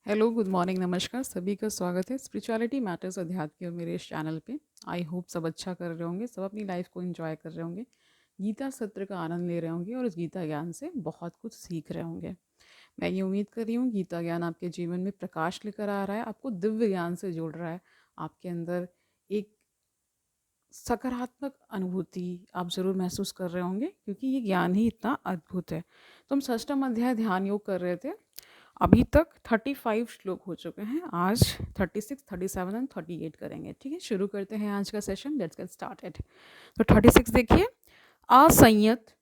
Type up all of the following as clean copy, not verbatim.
Hello, good morning, नमस्कार। सभी का स्वागत है स्पिरिचुअलिटी मैटर्स अध्यात्म के मेरे इस चैनल पे। आई होप सब अच्छा कर रहे होंगे, सब अपनी लाइफ को एंजॉय कर रहे होंगे, गीता सत्र का आनंद ले रहे होंगे और उस गीता ज्ञान से बहुत कुछ सीख रहे होंगे। मैं ये उम्मीद कर रही हूँ गीता ज्ञान आपके जीवन में प्रकाश लेकर आ रहा है, आपको दिव्य ज्ञान से जोड़ रहा है, आपके अंदर एक सकारात्मक अनुभूति आप ज़रूर महसूस कर रहे होंगे, क्योंकि ये ज्ञान ही इतना अद्भुत है। तो हम षष्ठम अध्याय ध्यान योग कर रहे थे। अभी तक 35 श्लोक हो चुके हैं। आज 36, 37 एंड 38 करेंगे। ठीक है, शुरू करते हैं आज का सेशन। Let's get started. तो 36 देखिए, असंयत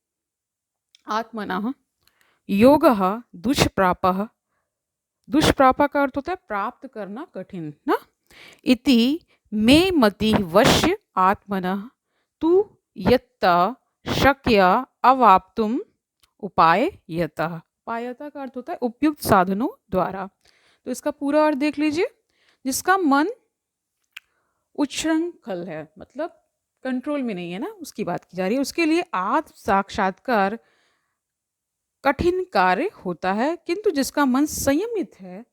आत्मनः योगः दुष्प्रापः। दुष्प्रापा का अर्थ होता है प्राप्त करना कठिन ना। इति मे मति वश्य आत्मनः तु यत्ता शक्य अवाप्तुम उपाय यतः। उपायता का अर्थ होता है उपयुक्त साधनों द्वारा। तो इसका पूरा अर्थ देख लीजिए। जिसका मन उच्छृंखल है, मतलब कंट्रोल में नहीं है ना, उसकी बात की जा रही है। उसके लिए आत्म साक्षात्कार कठिन कार्य होता है, किंतु जिसका मन संयमित है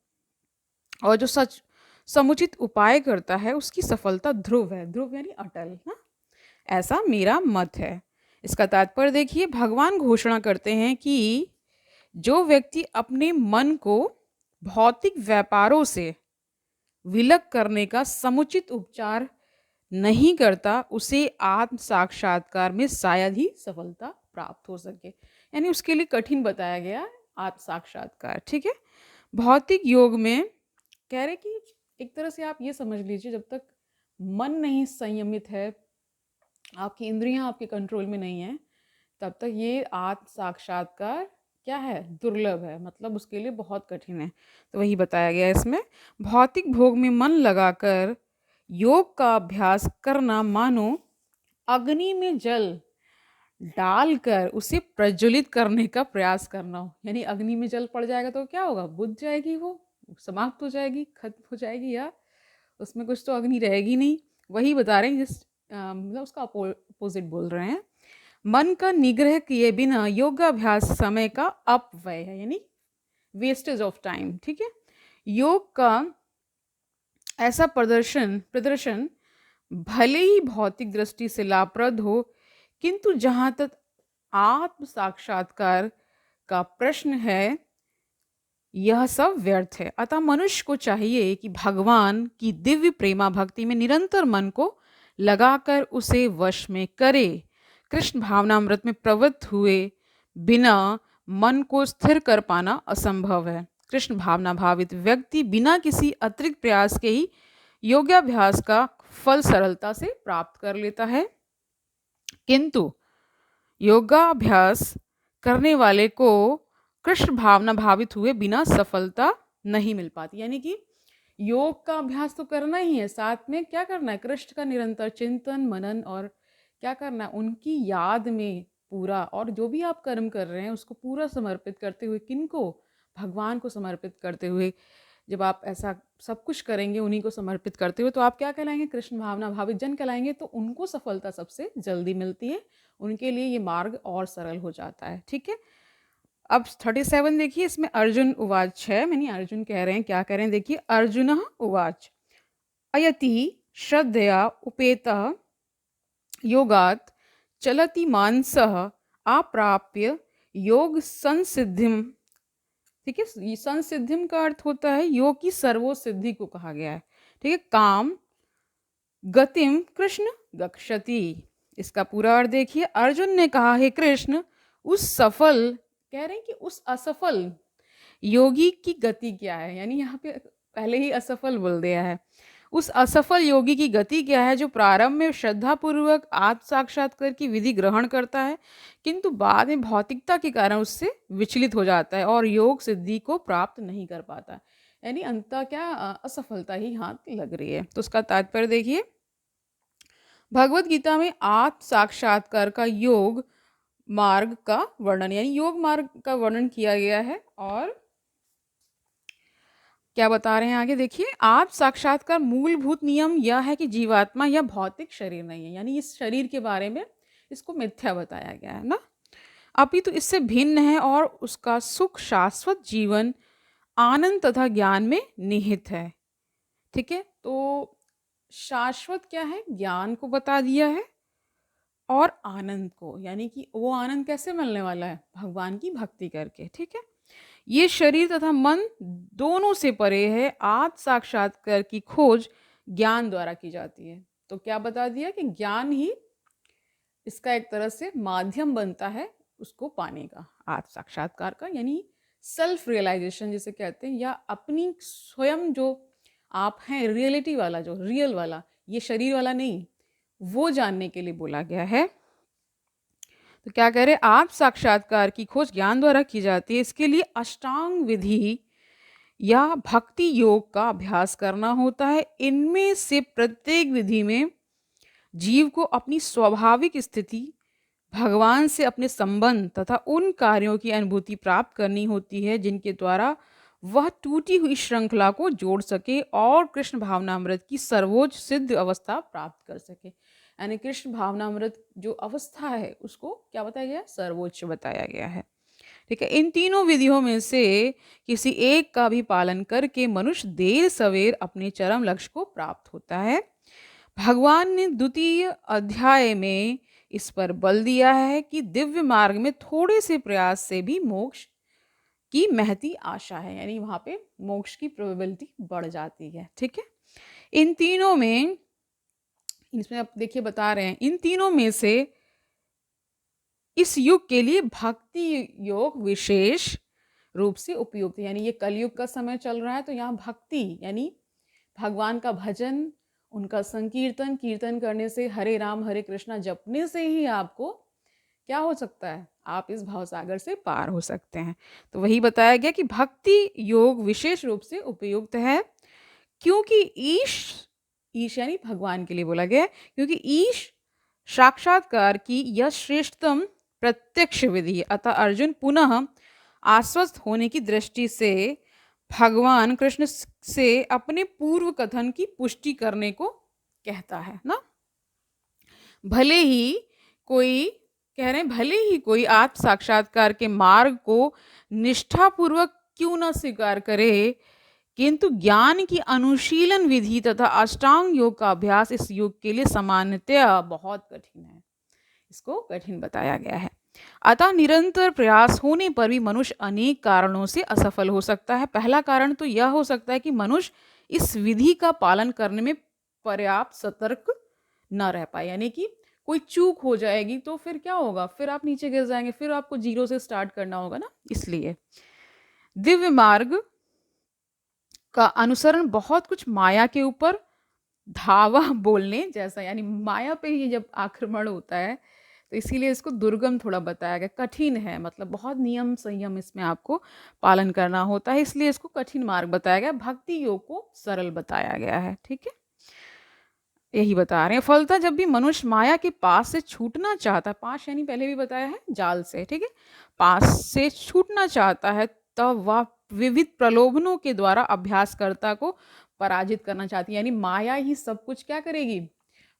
और जो सच समुचित उपाय करता है उसकी सफलता ध्रुव है। ध्रुव यानी अटल ना। ऐसा मेरा मत है। इसका तात्पर्य देखिए, भगवान घोषणा करते हैं कि जो व्यक्ति अपने मन को भौतिक व्यापारों से विलग करने का समुचित उपचार नहीं करता, उसे आत्म साक्षात्कार में शायद ही सफलता प्राप्त हो सके। यानी उसके लिए कठिन बताया गया है आत्म साक्षात्कार। ठीक है, भौतिक योग में कह रहे कि एक तरह से आप ये समझ लीजिए, जब तक मन नहीं संयमित है, आपकी इंद्रियां आपके कंट्रोल में नहीं है, तब तक ये आत्म साक्षात्कार क्या है, दुर्लभ है, मतलब उसके लिए बहुत कठिन है। तो वही बताया गया है इसमें। भौतिक भोग में मन लगाकर योग का अभ्यास करना मानो अग्नि में जल डालकर उसे प्रज्वलित करने का प्रयास करना हो। यानी अग्नि में जल पड़ जाएगा तो क्या होगा, बुझ जाएगी, वो समाप्त हो जाएगी, खत्म हो जाएगी, या उसमें कुछ तो अग्नि रहेगी नहीं। वही बता रहे हैं, जिस मतलब उसका अपोजिट बोल रहे हैं। मन का निग्रह किए बिना योगाभ्यास समय का अपव्यय है, यानी वेस्टेज ऑफ टाइम। ठीक है, योग का ऐसा प्रदर्शन प्रदर्शन भले ही भौतिक दृष्टि से लाभप्रद हो, किंतु जहाँ तक आत्म साक्षात्कार का प्रश्न है, यह सब व्यर्थ है। अतः मनुष्य को चाहिए कि भगवान की दिव्य प्रेमा भक्ति में निरंतर मन को लगाकर उसे वश में करे। कृष्ण भावनामृत में प्रवृत्त हुए बिना मन को स्थिर कर पाना असंभव है। कृष्ण भावना भावित व्यक्ति बिना किसी अतिरिक्त प्रयास के ही योगाभ्यास का फल सरलता से प्राप्त कर लेता है, किंतु योगाभ्यास करने वाले को कृष्ण भावना भावित हुए बिना सफलता नहीं मिल पाती। यानी कि योग का अभ्यास तो करना ही है, साथ में क्या करना है, कृष्ण का निरंतर चिंतन मनन, और क्या करना है, उनकी याद में पूरा, और जो भी आप कर्म कर रहे हैं उसको पूरा समर्पित करते हुए, किनको, भगवान को समर्पित करते हुए। जब आप ऐसा सब कुछ करेंगे उन्हीं को समर्पित करते हुए, तो आप क्या कहलाएंगे, कृष्ण भावना भावित जन कहलाएंगे। तो उनको सफलता सबसे जल्दी मिलती है, उनके लिए ये मार्ग और सरल हो जाता है। ठीक है, अब 37 देखिए, इसमें अर्जुन उवाच है, यानी अर्जुन कह रहे हैं, क्या कह रहे हैं देखिए। अर्जुन उवाच अयति श्रद्धया उपेतः योगात् चलति मानसः अप्राप्य योग संसिद्धिम। ठीक है, ये संसिद्धिम का अर्थ होता है योग की सर्वोसिद्धि को कहा गया है। ठीक है, काम गतिम कृष्ण गक्षति। इसका पूरा अर्थ देखिए। अर्जुन ने कहा, हे कृष्ण, उस सफल, कह रहे हैं कि उस असफल योगी की गति क्या है। यानी यहाँ पे पहले ही असफल बोल दिया है। उस असफल योगी की गति क्या है, जो प्रारंभ में श्रद्धापूर्वक आत्म साक्षात्कार की विधि ग्रहण करता है, किंतु बाद में भौतिकता के कारण उससे विचलित हो जाता है और योग सिद्धि को प्राप्त नहीं कर पाता। यानी अंततः क्या, असफलता ही हाथ लग रही है। तो उसका तात्पर्य देखिए, भगवत गीता में आत्म साक्षात्कार का योग मार्ग का वर्णन, यानी योग मार्ग का वर्णन किया गया है। और क्या बता रहे हैं आगे देखिए, आत्म साक्षात्कार मूलभूत नियम यह है कि जीवात्मा यह भौतिक शरीर नहीं है, यानी इस शरीर के बारे में इसको मिथ्या बताया गया है ना, अपितु इससे भिन्न है और उसका सुख शाश्वत जीवन आनंद तथा ज्ञान में निहित है। ठीक है, तो शाश्वत क्या है, ज्ञान को बता दिया है और आनंद को, यानी कि वो आनंद कैसे मिलने वाला है, भगवान की भक्ति करके। ठीक है, ये शरीर तथा मन दोनों से परे है। आत्म साक्षात्कार की खोज ज्ञान द्वारा की जाती है। तो क्या बता दिया कि ज्ञान ही इसका एक तरह से माध्यम बनता है उसको पाने का, आत्म साक्षात्कार का, यानी सेल्फ रियलाइजेशन जिसे कहते हैं, या अपनी स्वयं जो आप हैं, रियलिटी वाला, जो रियल वाला, ये शरीर वाला नहीं, वो जानने के लिए बोला गया है। तो क्या कह रहे, आप साक्षात्कार की खोज ज्ञान द्वारा की जाती है। इसके लिए अष्टांग विधि या भक्ति योग का अभ्यास करना होता है। इनमें से प्रत्येक विधि में जीव को अपनी स्वाभाविक स्थिति, भगवान से अपने संबंध तथा उन कार्यों की अनुभूति प्राप्त करनी होती है जिनके द्वारा वह टूटी हुई श्रृंखला को जोड़ सके और कृष्ण भावनामृत की सर्वोच्च सिद्ध अवस्था प्राप्त कर सके। यानी कृष्ण भावनामृत जो अवस्था है उसको क्या बताया गया, सर्वोच्च बताया गया है। ठीक है, इन तीनों विधियों में से किसी एक का भी पालन करके मनुष्य देर सवेर अपने चरम लक्ष्य को प्राप्त होता है। भगवान ने द्वितीय अध्याय में इस पर बल दिया है कि दिव्य मार्ग में थोड़े से प्रयास से भी मोक्ष की महती आशा है, यानी वहां पे मोक्ष की प्रोबेबिलिटी बढ़ जाती है। ठीक है, इन तीनों में, इसमें आप देखिए बता रहे हैं, इन तीनों में से इस युग के लिए भक्ति योग विशेष रूप से उपयुक्त है। यानी ये कलयुग का समय चल रहा है, तो यहाँ भक्ति यानी भगवान का भजन, उनका संकीर्तन, कीर्तन करने से, हरे राम हरे कृष्णा जपने से ही आपको क्या हो सकता है, आप इस भावसागर से पार हो सकते हैं। तो वही बताया गया कि भक्ति योग विशेष रूप से उपयुक्त है, क्योंकि ईश यानी भगवान के लिए बोला गया है, क्योंकि ईश साक्षात्कार की यह श्रेष्ठतम प्रत्यक्ष विधि है। अतः अर्जुन पुनः आश्वस्त होने की दृष्टि से भगवान कृष्ण से अपने पूर्व कथन की पुष्टि करने को कहता है ना। भले ही कोई, कह रहे हैं, भले ही कोई आत्म साक्षात्कार के मार्ग को निष्ठापूर्वक क्यों न स्वीकार करे, किंतु ज्ञान की अनुशीलन विधि तथा अष्टांग योग का अभ्यास इस युग के लिए सामान्यतया बहुत कठिन है। इसको कठिन बताया गया है। अतः निरंतर प्रयास होने पर भी मनुष्य अनेक कारणों से असफल हो सकता है। पहला कारण तो यह हो सकता है कि मनुष्य इस विधि का पालन करने में पर्याप्त सतर्क न रह पाए, यानी कि कोई चूक हो जाएगी तो फिर क्या होगा, फिर आप नीचे गिर जाएंगे, फिर आपको जीरो से स्टार्ट करना होगा ना। इसलिए दिव्य मार्ग का अनुसरण बहुत कुछ माया के ऊपर धावा बोलने जैसा, यानी माया पे ही जब आक्रमण होता है, तो इसीलिए इसको दुर्गम थोड़ा बताया गया, कठिन है, मतलब बहुत नियम संयम इसमें आपको पालन करना होता है, इसलिए इसको कठिन मार्ग बताया गया। भक्ति योग को सरल बताया गया है। ठीक है, यही बता रहे हैं। फलतः जब भी मनुष्य माया के पास से छूटना चाहता है, पास यानी पहले भी बताया है जाल से, ठीक है, पास से छूटना चाहता है, तब वह विविध प्रलोभनों के द्वारा अभ्यासकर्ता को पराजित करना चाहती है। यानी माया ही सब कुछ क्या करेगी,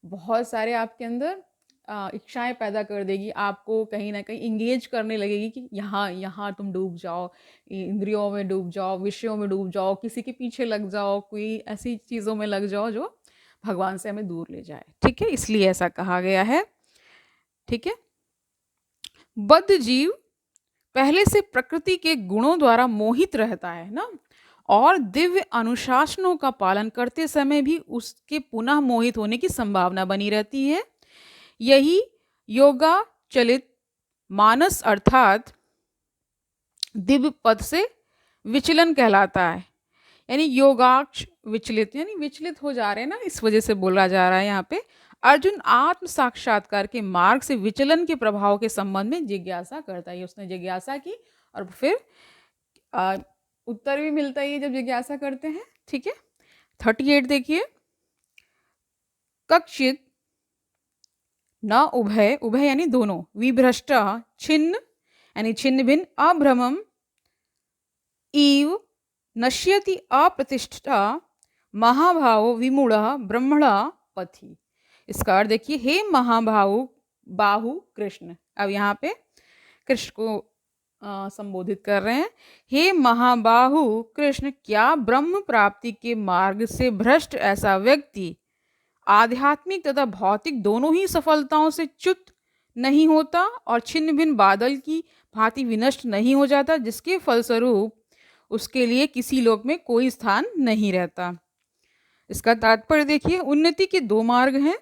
बहुत सारे आपके अंदर इच्छाएं पैदा कर देगी, आपको कहीं ना कहीं इंगेज करने लगेगी कि यहाँ यहाँ तुम डूब जाओ, इंद्रियों में डूब जाओ, विषयों में डूब जाओ, किसी के पीछे लग जाओ, कोई ऐसी चीज़ों में लग जाओ जो भगवान से हमें दूर ले जाए। ठीक है, इसलिए ऐसा कहा गया है। ठीक है, बद्ध जीव पहले से प्रकृति के गुणों द्वारा मोहित रहता है ना, और दिव्य अनुशासनों का पालन करते समय भी उसके पुनः मोहित होने की संभावना बनी रहती है। यही योगा चलित मानस अर्थात दिव्य पद से विचलन कहलाता है। यानी योगाक्ष विचलित, यानी विचलित हो जा रहे हैं ना, इस वजह से बोला जा रहा है यहाँ पे। अर्जुन आत्म साक्षात्कार के मार्ग से विचलन के प्रभाव के संबंध में जिज्ञासा करता है। उसने जिज्ञासा की और फिर उत्तर भी मिलता है जब जिज्ञासा करते हैं। ठीक है, 38 देखिए, कक्षित न उभय, उभय यानी दोनों, विभ्रष्ट छिन्न यानी छिन्न भिन्न, अभ्रमम इव नश्यति अप्रतिष्ठा, महाभाव विमूढ़ ब्रह्मण पथि। इसका अर्थ देखिए, हे महाभाव बाहु कृष्ण। अब यहाँ पे कृष्ण को संबोधित कर रहे हैं। हे महाबाहु कृष्ण, क्या ब्रह्म प्राप्ति के मार्ग से भ्रष्ट ऐसा व्यक्ति आध्यात्मिक तथा भौतिक दोनों ही सफलताओं से च्युत नहीं होता और छिन्न भिन्न बादल की भांति विनष्ट नहीं हो जाता, जिसके फलस्वरूप उसके लिए किसी लोक में कोई स्थान नहीं रहता। इसका तात्पर्य देखिए, उन्नति के दो मार्ग हैं।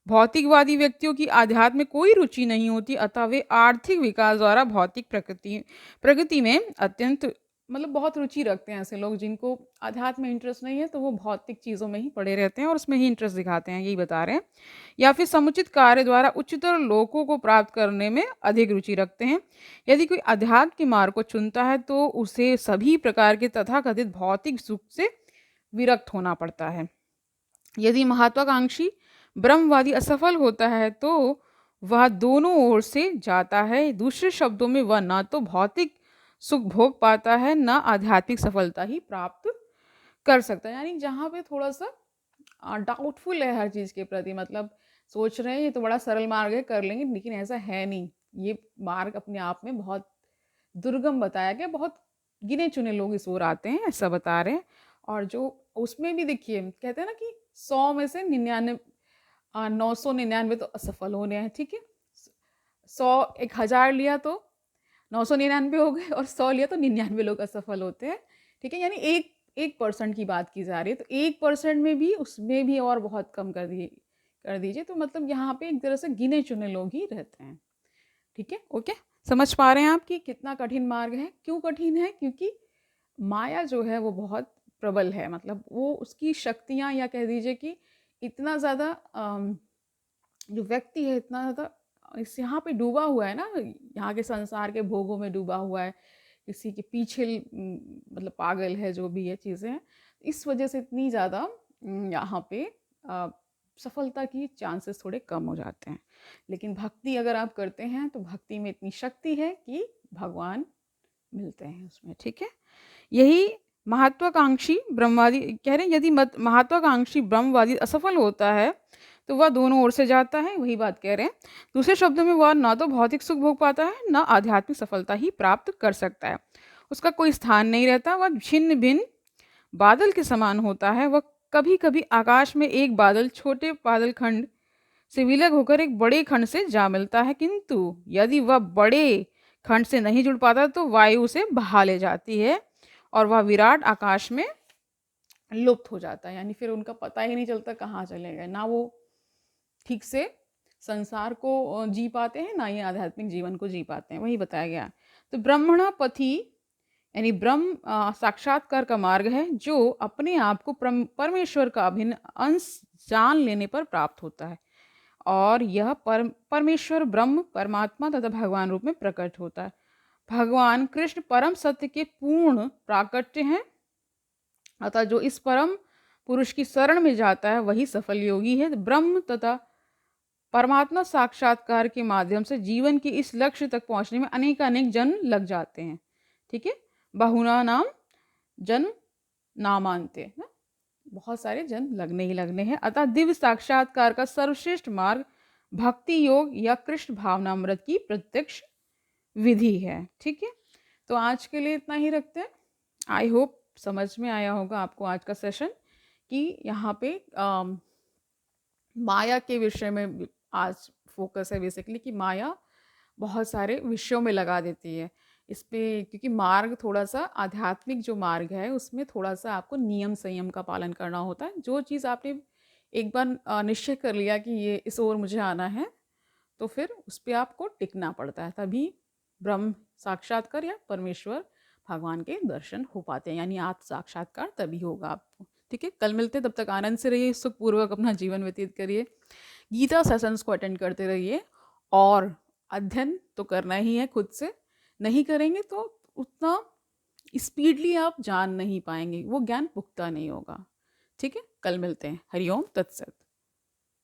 भौतिकवादी व्यक्तियों की आध्यात्म में कोई रुचि नहीं होती, अतः वे आर्थिक विकास द्वारा भौतिक प्रकृति प्रगति में अत्यंत बहुत रुचि रखते हैं। ऐसे लोग जिनको अध्यात्म में इंटरेस्ट नहीं है, तो वो भौतिक चीज़ों में ही पड़े रहते हैं और उसमें ही इंटरेस्ट दिखाते हैं, यही बता रहे हैं। या फिर समुचित कार्य द्वारा उच्चतर लोकों को प्राप्त करने में अधिक रुचि रखते हैं। यदि कोई अध्यात्म के मार्ग को चुनता है तो उसे सभी प्रकार के तथाकथित भौतिक सुख से विरक्त होना पड़ता है। यदि महत्वाकांक्षी ब्रह्मवादी असफल होता है तो वह दोनों ओर से जाता है। दूसरे शब्दों में, वह न तो भौतिक सुख भोग पाता है, न आध्यात्मिक सफलता ही प्राप्त कर सकता है। यानी जहाँ पे थोड़ा सा डाउटफुल है हर चीज़ के प्रति, सोच रहे हैं ये तो बड़ा सरल मार्ग है, कर लेंगे, लेकिन ऐसा है नहीं। ये मार्ग अपने आप में बहुत दुर्गम बताया गया, बहुत गिने चुने लोग इस ओर आते हैं, ऐसा बता रहे हैं। और जो उसमें भी देखिए, कहते हैं ना कि 100 में से 999 तो असफल होने हैं, ठीक है। 1000 लिया तो 999 हो गए, और 100 लिया तो 99 लोग असफल होते हैं, ठीक है। यानी 1% की बात की जा रही है, तो 1% में भी, उसमें भी और बहुत कम कर दीजिए, तो यहाँ पे एक तरह से गिने चुने लोग ही रहते हैं, ठीक है। ओके, समझ पा रहे हैं आप कि कितना कठिन मार्ग है। क्यों कठिन है? क्योंकि माया जो है वो बहुत प्रबल है, वो उसकी शक्तियाँ, या कह दीजिए कि इतना ज़्यादा जो व्यक्ति है इतना ज़्यादा इस यहाँ पे डूबा हुआ है ना, यहाँ के संसार के भोगों में डूबा हुआ है, किसी के पीछे पागल है, जो भी है चीज़ें हैं, इस वजह से इतनी ज़्यादा यहाँ पे सफलता की चांसेस थोड़े कम हो जाते हैं। लेकिन भक्ति अगर आप करते हैं तो भक्ति में इतनी शक्ति है कि भगवान मिलते हैं उसमें, ठीक है। यही महत्वाकांक्षी ब्रह्मवादी कह रहे हैं, यदि महत्वाकांक्षी ब्रह्मवादी असफल होता है तो वह दोनों ओर से जाता है, वही बात कह रहे हैं। दूसरे शब्दों में, वह ना तो भौतिक सुख भोग पाता है, न आध्यात्मिक सफलता ही प्राप्त कर सकता है। उसका कोई स्थान नहीं रहता, वह छिन्न भिन्न बादल के समान होता है। वह कभी कभी आकाश में एक बादल छोटे बादल खंड से विलग होकर एक बड़े खंड से जा मिलता है, किंतु यदि वह बड़े खंड से नहीं जुड़ पाता तो वायु उसे बहा ले जाती है और वह विराट आकाश में लुप्त हो जाता है। यानी फिर उनका पता ही नहीं चलता कहाँ चले गए, ना वो ठीक से संसार को जी पाते हैं, ना ही आध्यात्मिक जीवन को जी पाते हैं, वही बताया गया। तो ब्रह्मणा पथि यानी ब्रह्म साक्षात्कार का मार्ग है, जो अपने आप को परमेश्वर का अभिन्न अंश जान लेने पर प्राप्त होता है, और यह परमेश्वर ब्रह्म परमात्मा तथा भगवान रूप में प्रकट होता है। भगवान कृष्ण परम सत्य के पूर्ण प्राकट्य हैं, अतः जो इस परम पुरुष की शरण में जाता है वही सफल योगी है। ब्रह्म तथा परमात्मा साक्षात्कार के माध्यम से जीवन के इस लक्ष्य तक पहुंचने में अनेक जन्म लग जाते हैं, ठीक है। बहुना नाम जन्म नामांते, बहुत सारे जन्म लगने ही लगने हैं। अतः दिव्य साक्षात्कार का सर्वश्रेष्ठ मार्ग भक्ति योग या कृष्ण भावनामृत की प्रत्यक्ष विधि है, ठीक है। तो आज के लिए इतना ही रखते हैं। आई होप समझ में आया होगा आपको आज का सेशन, कि यहाँ पे माया के विषय में आज फोकस है बेसिकली, कि माया बहुत सारे विषयों में लगा देती है इस पे, क्योंकि मार्ग थोड़ा सा आध्यात्मिक जो मार्ग है उसमें थोड़ा सा आपको नियम संयम का पालन करना होता है। जो चीज़ आपने एक बार निश्चय कर लिया कि ये इस ओर मुझे आना है, तो फिर उस पर आपको टिकना पड़ता है, तभी ब्रह्म साक्षात्कार या परमेश्वर भगवान के दर्शन हो पाते हैं, यानी आत्म साक्षात्कार तभी होगा आपको, ठीक है। कल मिलते, तब तक आनंद से रहिए, सुखपूर्वक अपना जीवन व्यतीत करिए, गीता सेशंस को अटेंड करते रहिए, और अध्ययन तो करना ही है खुद से, नहीं करेंगे तो उतना स्पीडली आप जान नहीं पाएंगे, वो ज्ञान पुख्ता नहीं होगा, ठीक है। कल मिलते हैं। हरिओम तत्सत।